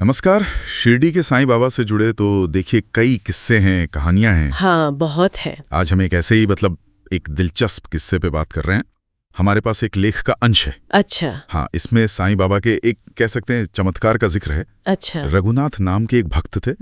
नमस्कार। शिरडी के साईं बाबा से जुड़े तो देखिए कई किस्से हैं, कहानियां हैं। हाँ, बहुत है। आज हम एक ऐसे ही एक दिलचस्प किस्से पे बात कर रहे हैं। हमारे पास एक लेख का अंश है। अच्छा। हाँ, इसमें साईं बाबा के एक कह सकते हैं चमत्कार का जिक्र है। अच्छा। रघुनाथ नाम के एक भक्त थे,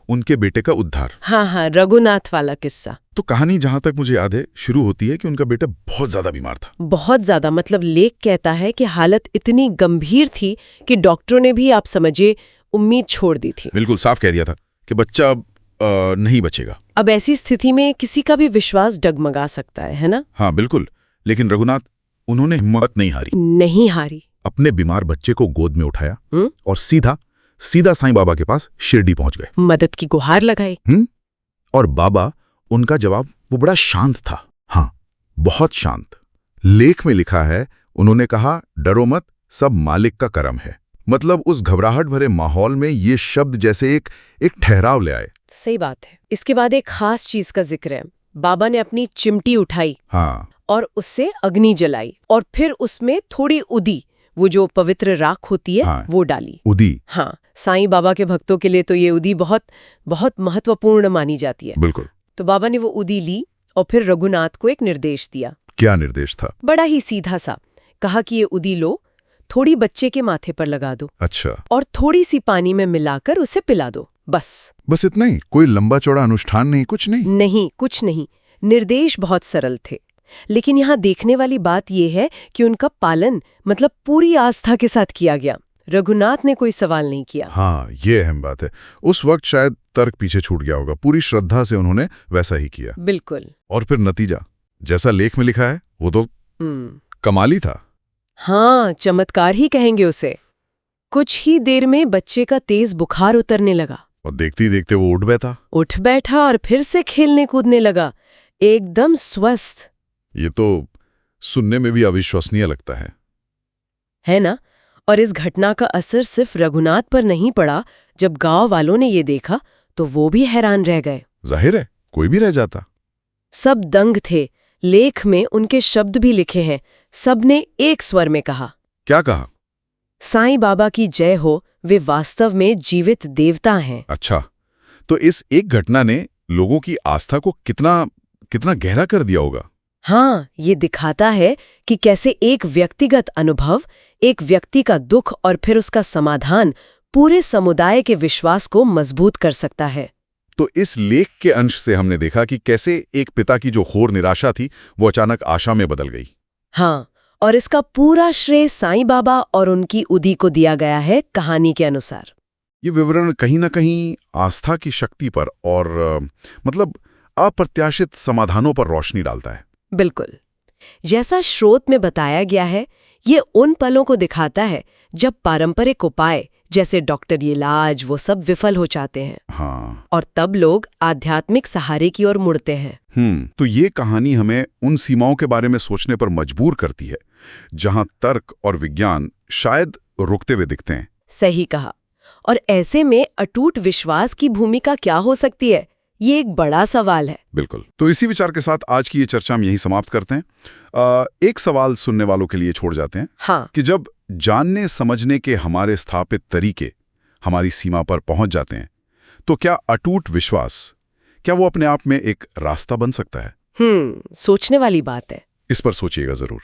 उनके बेटे का उद्धार। हाँ, रघुनाथ वाला किस्सा। तो कहानी जहां तक मुझे याद है शुरू होती है कि उनका बेटा बहुत ज्यादा बीमार था। बहुत ज्यादा, मतलब लेख कहता है कि हालत इतनी गंभीर थी कि डॉक्टरों ने भी, आप समझिए, उम्मीद छोड़ दी थी। बिल्कुल साफ कह दिया था कि बच्चा अब नहीं बचेगा। अब ऐसी स्थिति में किसी का भी विश्वास डगमगा सकता है ना? हाँ बिल्कुल। लेकिन रघुनाथ, उन्होंने हिम्मत नहीं हारी। अपने बीमार बच्चे को गोद में उठाया और सीधा साईं बाबा के पास शिरडी पहुंच गए। मदद की गुहार लगाई। और बाबा, उनका जवाब वो बड़ा शांत था। हाँ, बहुत शांत। लेख में लिखा है, उन्होंने कहा, डरो मत, सब मालिक का करम है। मतलब उस घबराहट भरे माहौल में ये शब्द जैसे एक ठहराव ले आए। सही बात है। इसके बाद एक खास चीज का जिक्र है। बाबा ने अपनी चिमटी उठाई। हाँ। और उससे अग्नि जलाई और फिर उसमें थोड़ी उदी, वो जो पवित्र राख होती है, हाँ, वो डाली। उदी। हाँ, साईं बाबा के भक्तों के लिए तो ये उदी बहुत बहुत महत्वपूर्ण मानी जाती है। बिल्कुल। तो बाबा ने वो उदी ली और फिर रघुनाथ को एक निर्देश दिया। क्या निर्देश था? बड़ा ही सीधा सा। कहा कि ये उदी लो, थोड़ी बच्चे के माथे पर लगा दो। अच्छा। और थोड़ी सी पानी में मिलाकर उसे पिला दो। बस इतना ही? कोई लंबा चौड़ा अनुष्ठान नहीं? कुछ नहीं? नहीं, कुछ नहीं। निर्देश बहुत सरल थे। लेकिन यहाँ देखने वाली बात यह है कि उनका पालन, मतलब पूरी आस्था के साथ किया गया। रघुनाथ ने कोई सवाल नहीं किया। हाँ, ये अहम बात है। उस वक्त शायद तर्क पीछे छूट गया होगा। पूरी श्रद्धा से उन्होंने वैसा ही किया। बिल्कुल। और फिर नतीजा, जैसा लेख में लिखा है, वो तो कमाली था। हाँ, चमत्कार ही कहेंगे उसे। कुछ ही देर में बच्चे का तेज बुखार उतरने लगा और देखते ही देखते वो उठ बैठा और फिर से खेलने कूदने लगा, एकदम स्वस्थ। ये तो सुनने में भी अविश्वसनीय लगता है ना? और इस घटना का असर सिर्फ रघुनाथ पर नहीं पड़ा। जब गांव वालों ने ये देखा तो वो भी हैरान रह गए। जाहिर है, कोई भी रह जाता। सब दंग थे। लेख में उनके शब्द भी लिखे हैं। सबने एक स्वर में कहा। क्या कहा? साईं बाबा की जय हो, वे वास्तव में जीवित देवता हैं। अच्छा, तो इस एक घटना ने लोगों की आस्था को कितना गहरा कर दिया होगा। हाँ, ये दिखाता है कि कैसे एक व्यक्तिगत अनुभव, एक व्यक्ति का दुख और फिर उसका समाधान पूरे समुदाय के विश्वास को मजबूत कर सकता है। तो इस लेख के अंश से हमने देखा कि कैसे एक पिता की जो घोर निराशा थी वो अचानक आशा में बदल गई। हाँ, और इसका पूरा श्रेय साईं बाबा और उनकी उदी को दिया गया है, कहानी के अनुसार। ये विवरण कहीं न कहीं आस्था की शक्ति पर और अप्रत्याशित समाधानों पर रोशनी डालता है। बिल्कुल। जैसा स्रोत में बताया गया है, ये उन पलों को दिखाता है जब पारंपरिक उपाय जैसे डॉक्टरी इलाज वो सब विफल हो जाते हैं। हाँ। और तब लोग आध्यात्मिक सहारे की ओर मुड़ते हैं। तो ये कहानी हमें उन सीमाओं के बारे में सोचने पर मजबूर करती है जहां तर्क और विज्ञान शायद रुकते हुए दिखते हैं। सही कहा। और ऐसे में अटूट विश्वास की भूमिका क्या हो सकती है, ये एक बड़ा सवाल है। बिल्कुल। तो इसी विचार के साथ आज की ये चर्चा हम यहीं समाप्त करते हैं। एक सवाल सुनने वालों के लिए छोड़ जाते हैं। हाँ। कि जब जानने समझने के हमारे स्थापित तरीके हमारी सीमा पर पहुंच जाते हैं, तो क्या अटूट विश्वास, क्या वो अपने आप में एक रास्ता बन सकता है? सोचने वाली बात है। इस पर सोचिएगा जरूर।